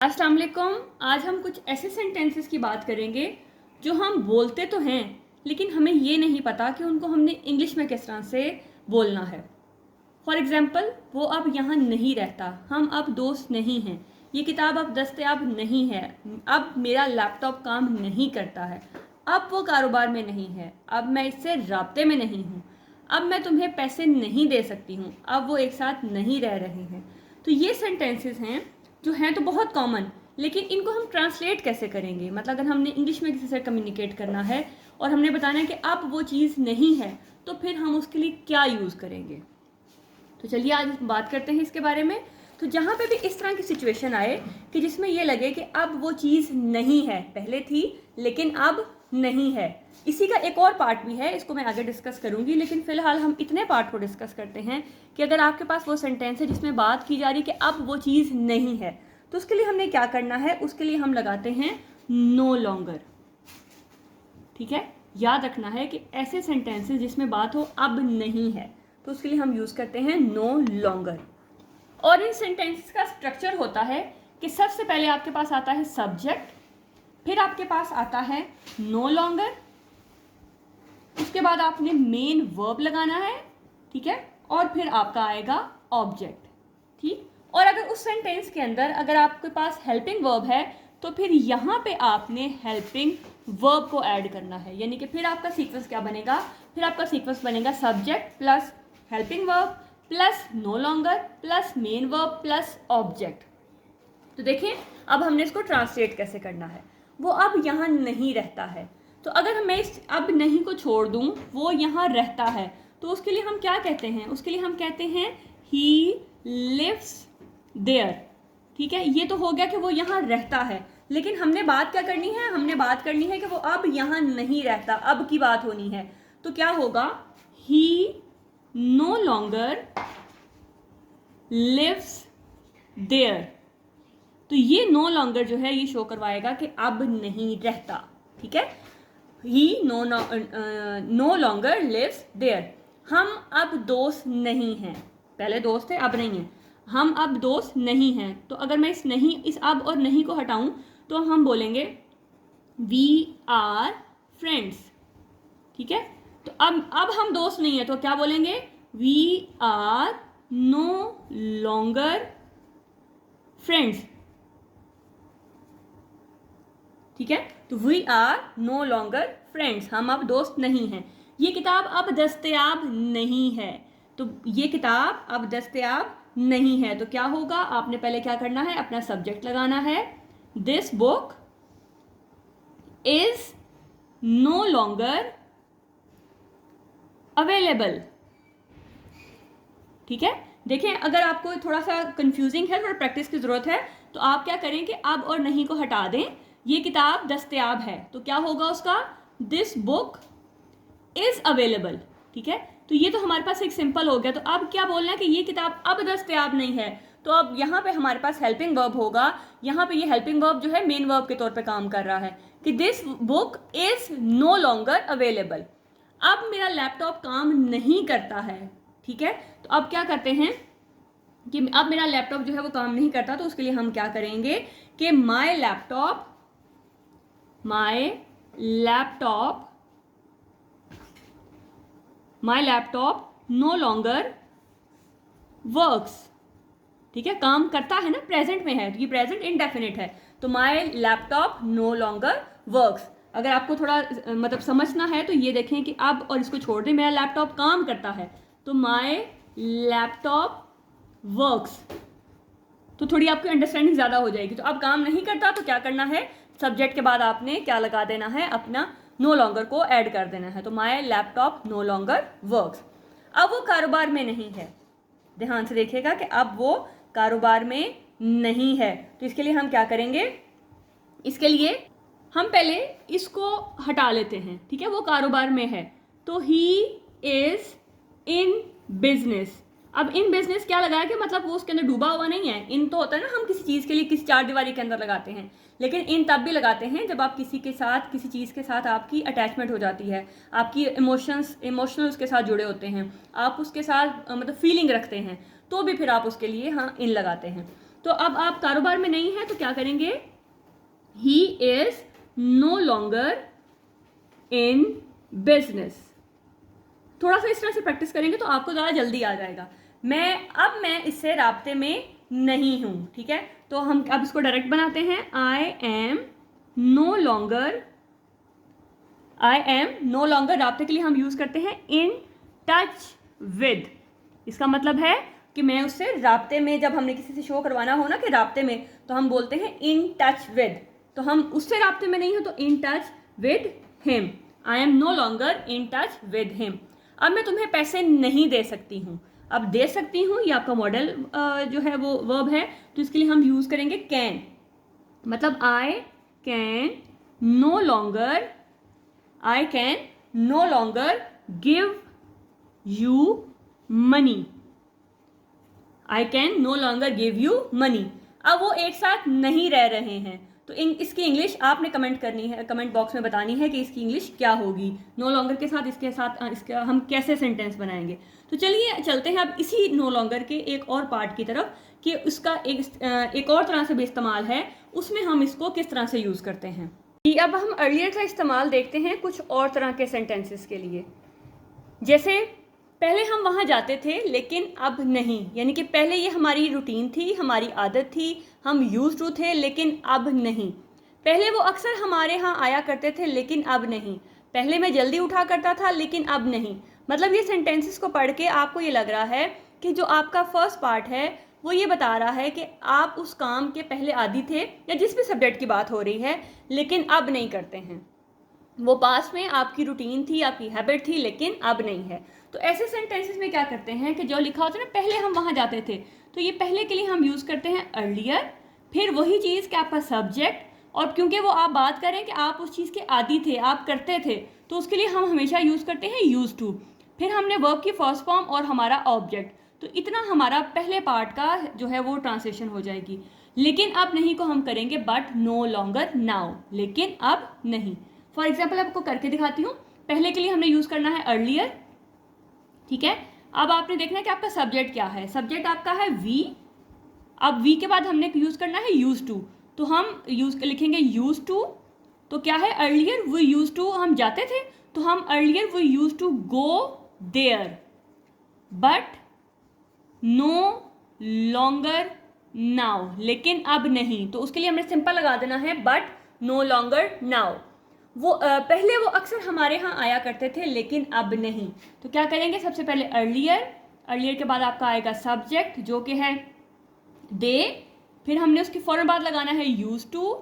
अस्सलाम वालेकुम। आज हम कुछ ऐसे सेंटेंसेस की बात करेंगे जो हम बोलते तो हैं लेकिन हमें ये नहीं पता कि उनको हमने इंग्लिश में किस तरह से बोलना है। फॉर एग्ज़ाम्पल, वो अब यहाँ नहीं रहता, हम अब दोस्त नहीं हैं, ये किताब अब दस्तयाब नहीं है, अब मेरा लैपटॉप काम नहीं करता है, अब वो कारोबार में नहीं है, अब मैं इससे राब्ते में नहीं हूँ, अब मैं तुम्हें पैसे नहीं दे सकती हूँ, अब वो एक साथ नहीं रह रहे हैं। तो ये सेंटेंसेस हैं जो हैं तो बहुत कॉमन, लेकिन इनको हम ट्रांसलेट कैसे करेंगे। मतलब अगर हमने इंग्लिश में किसी से कम्युनिकेट करना है और हमने बताना है कि अब वो चीज़ नहीं है, तो फिर हम उसके लिए क्या यूज़ करेंगे। तो चलिए आज बात करते हैं इसके बारे में। तो जहाँ पे भी इस तरह की सिचुएशन आए कि जिसमें ये लगे कि अब वो चीज़ नहीं है, पहले थी लेकिन अब नहीं है, इसी का एक और पार्ट भी है, इसको मैं आगे डिस्कस करूंगी, लेकिन फिलहाल हम इतने पार्ट को डिस्कस करते हैं कि अगर आपके पास वो सेंटेंस है जिसमें बात की जा रही है कि अब वो चीज़ नहीं है, तो उसके लिए हमने क्या करना है, उसके लिए हम लगाते हैं नो लॉन्गर। ठीक है, याद रखना है कि ऐसे सेंटेंसेस जिसमें बात हो अब नहीं है, तो उसके लिए हम यूज़ करते हैं नो लॉन्गर। और इन सेंटेंसेस का स्ट्रक्चर होता है कि सबसे पहले आपके पास आता है सब्जेक्ट, फिर आपके पास आता है नो लॉन्गर, उसके बाद आपने मेन वर्ब लगाना है, ठीक है, और फिर आपका आएगा ऑब्जेक्ट। ठीक, और अगर उस सेंटेंस के अंदर अगर आपके पास हेल्पिंग वर्ब है तो फिर यहाँ पे आपने हेल्पिंग वर्ब को ऐड करना है, यानी कि फिर आपका सीक्वेंस क्या बनेगा, फिर आपका सीक्वेंस बनेगा subject plus helping verb plus no longer plus main verb plus object. तो देखिए अब हमने इसको ट्रांसलेट कैसे करना है। वो अब यहाँ नहीं रहता है, तो अगर मैं इस अब नहीं को छोड़ दूँ, वो यहाँ रहता है, तो उसके लिए हम क्या कहते हैं, उसके लिए हम कहते हैं ही लिव्स देयर। ठीक है, ये तो हो गया कि वो यहाँ रहता है, लेकिन हमने बात क्या करनी है, हमने बात करनी है कि वो अब यहाँ नहीं रहता, अब की बात होनी है। तो क्या होगा, ही नो लॉन्गर लिव्स देयर। तो ये नो लॉन्गर जो है ये शो करवाएगा कि अब नहीं रहता। ठीक है, ही नो लॉन्गर लिव्स देयर। हम अब दोस्त नहीं हैं, पहले दोस्त थे अब नहीं है, हम अब दोस्त नहीं हैं। तो अगर मैं इस अब और नहीं को हटाऊं तो हम बोलेंगे वी आर फ्रेंड्स। ठीक है, तो अब हम दोस्त नहीं है तो क्या बोलेंगे, we are no longer friends. ठीक है, तो we are no longer friends, हम अब दोस्त नहीं हैं। ये किताब अब दस्तयाब नहीं है, तो ये किताब अब दस्तयाब नहीं है, तो क्या होगा, आपने पहले क्या करना है, अपना सब्जेक्ट लगाना है, this book is no longer available. ठीक है, देखें अगर आपको थोड़ा सा कंफ्यूजिंग है, थोड़ा प्रैक्टिस की जरूरत है, तो आप क्या करें कि अब और नहीं को हटा दें, ये किताब दस्तयाब है, तो क्या होगा उसका, दिस बुक इज अवेलेबल। ठीक है, तो ये तो हमारे पास एक सिंपल हो गया। तो अब क्या बोलना है कि ये किताब अब दस्तयाब नहीं है, तो अब यहाँ पे हमारे पास हेल्पिंग वर्ब होगा, यहाँ पे ये हेल्पिंग वर्ब जो है मेन वर्ब के तौर पे काम कर रहा है कि this book is no longer available. अब मेरा लैपटॉप काम नहीं करता है। ठीक है, तो अब क्या करते हैं कि अब मेरा लैपटॉप जो है वो काम नहीं करता, तो उसके लिए हम क्या करेंगे कि my laptop no longer works. ठीक है, काम करता है ना, प्रेजेंट में है, तो ये प्रेजेंट इंडेफिनिट है, तो my laptop no longer works. अगर आपको थोड़ा मतलब समझना है तो ये देखें कि अब और इसको छोड़ दें, मेरा लैपटॉप काम करता है, तो माई लैपटॉप वर्क्स, तो थोड़ी आपकी अंडरस्टैंडिंग ज़्यादा हो जाएगी। तो अब काम नहीं करता तो क्या करना है, सब्जेक्ट के बाद आपने क्या लगा देना है, अपना नो लॉन्गर को ऐड कर देना है, तो my laptop no longer works. अब वो कारोबार में नहीं है, ध्यान से देखिएगा कि अब वो कारोबार में नहीं है, तो इसके लिए हम क्या करेंगे, इसके लिए हम पहले इसको हटा लेते हैं। ठीक है, वो कारोबार में है, तो ही इज इन बिजनेस। अब इन बिजनेस क्या लगाया कि मतलब वो उसके अंदर डूबा हुआ नहीं है। इन तो होता है ना, हम किसी चीज़ के लिए किसी चार दीवारी के अंदर लगाते हैं, लेकिन इन तब भी लगाते हैं जब आप किसी के साथ, किसी चीज़ के साथ आपकी अटैचमेंट हो जाती है, आपकी इमोशनल उसके साथ जुड़े होते हैं, आप उसके साथ मतलब फीलिंग रखते हैं, तो भी फिर आप उसके लिए हाँ इन लगाते हैं। तो तो अब आप कारोबार में नहीं है तो क्या करेंगे, he is no longer in business. थोड़ा सा इस तरह से प्रैक्टिस करेंगे तो आपको ज़्यादा जल्दी आ जाएगा। मैं इससे राब्ते में नहीं हूं, ठीक है। तो हम अब इसको डायरेक्ट बनाते हैं, आई एम नो लॉन्गर राब्ते के लिए हम यूज करते हैं इन टच विद। इसका मतलब है कि मैं उससे राब्ते में, जब हमने किसी से शो करवाना हो ना कि राब्ते में, तो हम बोलते हैं इन टच विद। तो हम उससे राब्ते में नहीं हो तो in touch with him, I am no longer in touch with him. अब मैं तुम्हें पैसे नहीं दे सकती हूँ। अब दे सकती हूँ ये आपका मॉडल जो है वो वर्ब है, तो इसके लिए हम यूज करेंगे कैन। मतलब I can no longer give you money. I can no longer give you money. अब वो एक साथ नहीं रह रहे हैं, तो इसकी इंग्लिश आपने कमेंट करनी है, कमेंट बॉक्स में बतानी है कि इसकी इंग्लिश क्या होगी। नो लॉन्गर के साथ इसका हम कैसे सेंटेंस बनाएंगे। तो चलिए चलते हैं अब इसी नो लॉन्गर के एक और पार्ट की तरफ कि उसका एक और तरह से भी इस्तेमाल है, उसमें हम इसको किस तरह से यूज करते हैं। अब हम अर्लियर का इस्तेमाल देखते हैं कुछ और तरह के सेंटेंसेस के लिए। जैसे पहले हम वहाँ जाते थे लेकिन अब नहीं, यानी कि पहले ये हमारी रूटीन थी, हमारी आदत थी, हम यूज्ड टू थे लेकिन अब नहीं। पहले वो अक्सर हमारे यहाँ आया करते थे लेकिन अब नहीं। पहले मैं जल्दी उठा करता था लेकिन अब नहीं। मतलब ये सेंटेंसेस को पढ़ के आपको ये लग रहा है कि जो आपका फर्स्ट पार्ट है वो ये बता रहा है कि आप उस काम के पहले आदी थे, या जिस भी सब्जेक्ट की बात हो रही है, लेकिन अब नहीं करते हैं। वो पास में आपकी रूटीन थी, आपकी हैबिट थी, लेकिन अब नहीं है। तो ऐसे सेंटेंसेस में क्या करते हैं कि जो लिखा होता है ना पहले हम वहाँ जाते थे, तो ये पहले के लिए हम यूज़ करते हैं अर्लियर, फिर वही चीज़ कि आपका सब्जेक्ट, और क्योंकि वो आप बात करें कि आप उस चीज़ के आदी थे, आप करते थे, तो उसके लिए हम हमेशा यूज़ करते हैं यूज टू। फिर हमने वर्ब की फर्स्ट फॉर्म और हमारा ऑब्जेक्ट, तो इतना हमारा पहले पार्ट का जो है वो ट्रांसलेशन हो जाएगी। लेकिन अब नहीं को हम करेंगे बट नो लॉन्गर नाउ, लेकिन अब नहीं। फॉर एग्जाम्पल आपको करके दिखाती हूँ। पहले के लिए हमने यूज़ करना है अर्लियर, ठीक है। अब आपने देखना है कि आपका सब्जेक्ट क्या है। सब्जेक्ट आपका है वी। अब वी के बाद हमने यूज़ करना है यूज टू, तो हम लिखेंगे यूज टू। तो क्या है, अर्लियर वी यूज टू, हम जाते थे, तो हम earlier we use to go there, but no longer now, लेकिन अब नहीं। तो उसके लिए हमें सिंपल लगा देना है बट नो लॉन्गर नाउ। वो पहले वो अक्सर हमारे यहाँ आया करते थे लेकिन अब नहीं। तो क्या करेंगे, सबसे पहले अर्लियर के बाद आपका आएगा सब्जेक्ट जो कि है दे, फिर हमने उसके फौरन बाद लगाना है यूज टू।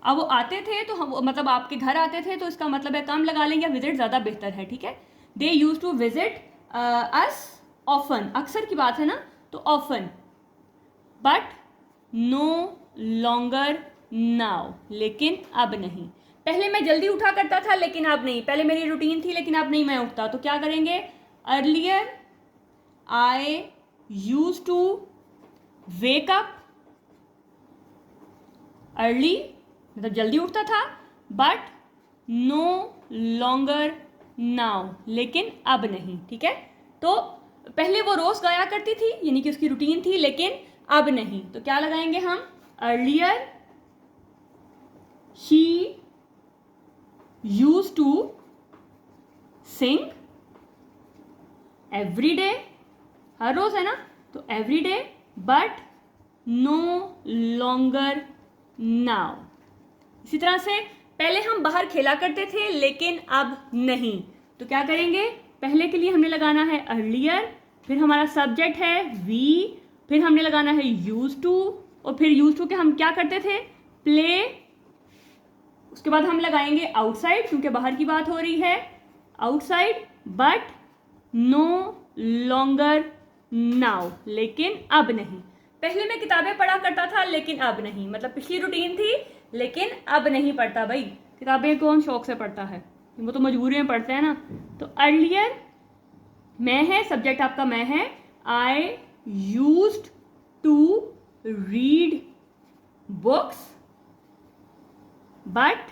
अब वो आते थे तो हम, मतलब आपके घर आते थे, तो इसका मतलब है कम लगा लेंगे, या विजिट ज़्यादा बेहतर है, ठीक है। They use to visit us often, अक्सर की बात है ना, तो often. But no longer now, लेकिन अब नहीं। पहले मैं जल्दी उठा करता था लेकिन अब नहीं। पहले मेरी रूटीन थी लेकिन अब नहीं मैं उठता। तो क्या करेंगे, earlier I use to wake up early, मतलब जल्दी उठता था, बट नो लॉन्गर नाउ, लेकिन अब नहीं, ठीक है। तो पहले वो रोज गाया करती थी, यानी कि उसकी रूटीन थी, लेकिन अब नहीं। तो क्या लगाएंगे हम, earlier she use to sing every day, हर रोज है ना, तो every day, but no longer now. इसी तरह से पहले हम बाहर खेला करते थे लेकिन अब नहीं। तो क्या करेंगे, पहले के लिए हमने लगाना है अर्लियर, फिर हमारा सब्जेक्ट है वी, फिर हमने लगाना है यूज टू, और फिर यूज टू के हम क्या करते थे, प्ले। उसके बाद हम लगाएंगे आउटसाइड, क्योंकि बाहर की बात हो रही है, outside, but no longer now, लेकिन अब नहीं। पहले मैं किताबें पढ़ा करता था लेकिन अब नहीं, मतलब पिछली रूटीन थी लेकिन अब नहीं पढ़ता। भाई किताबें कौन शौक से पढ़ता है, वो तो मजबूरी में पढ़ते हैं ना। तो अर्लियर मैं है, सब्जेक्ट आपका मैं है, I used to read books, but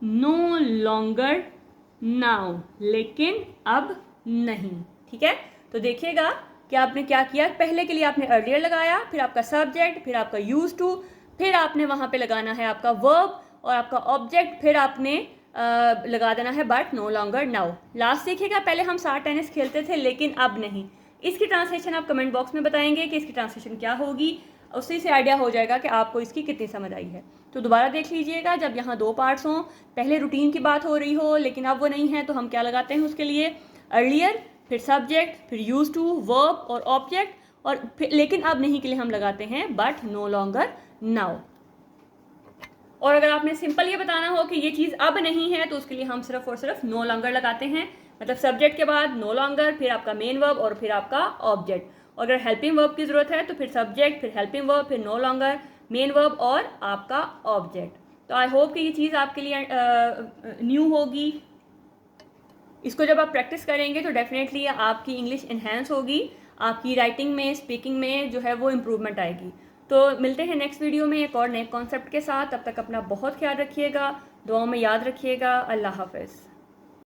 no longer now, लेकिन अब नहीं, ठीक है। तो देखिएगा कि आपने क्या किया, पहले के लिए आपने अर्लियर लगाया, फिर आपका सब्जेक्ट, फिर आपका यूज टू, फिर आपने वहाँ पे लगाना है आपका वर्ब और आपका ऑब्जेक्ट, फिर आपने लगा देना है but no longer now. Last देखिएगा, पहले हम 7 टेनिस खेलते थे लेकिन अब नहीं। इसकी ट्रांसलेशन आप कमेंट बॉक्स में बताएंगे कि इसकी ट्रांसलेशन क्या होगी, उसी से आइडिया हो जाएगा कि आपको इसकी कितनी समझ आई है। तो दोबारा देख लीजिएगा, जब यहाँ 2 पार्ट्स हों, पहले रूटीन की बात हो रही हो लेकिन अब वो नहीं है, तो हम क्या लगाते हैं उसके लिए, अर्लियर, फिर सब्जेक्ट, फिर यूज टू, वर्ब और ऑब्जेक्ट, और फिर लेकिन अब नहीं के लिए हम लगाते हैं बट नो लॉन्गर नाउ। और अगर आपने सिंपल ये बताना हो कि ये चीज़ अब नहीं है, तो उसके लिए हम सिर्फ और सिर्फ नो लॉन्गर लगाते हैं, मतलब सब्जेक्ट के बाद नो लॉन्गर, फिर आपका मेन वर्ब और फिर आपका ऑब्जेक्ट। और अगर हेल्पिंग वर्ब की ज़रूरत है तो फिर सब्जेक्ट, फिर हेल्पिंग वर्ब, फिर नो लॉन्गर, मेन वर्ब और आपका ऑब्जेक्ट। तो आई होप कि ये चीज़ आपके लिए न्यू होगी। इसको जब आप प्रैक्टिस करेंगे तो डेफिनेटली आपकी इंग्लिश इन्हेंस होगी, आपकी राइटिंग में, स्पीकिंग में जो है वो इम्प्रूवमेंट आएगी। तो मिलते हैं नेक्स्ट वीडियो में एक और नए कॉन्सेप्ट के साथ। तब तक अपना बहुत ख्याल रखिएगा, दुआओं में याद रखिएगा। अल्लाह हाफ़िज़।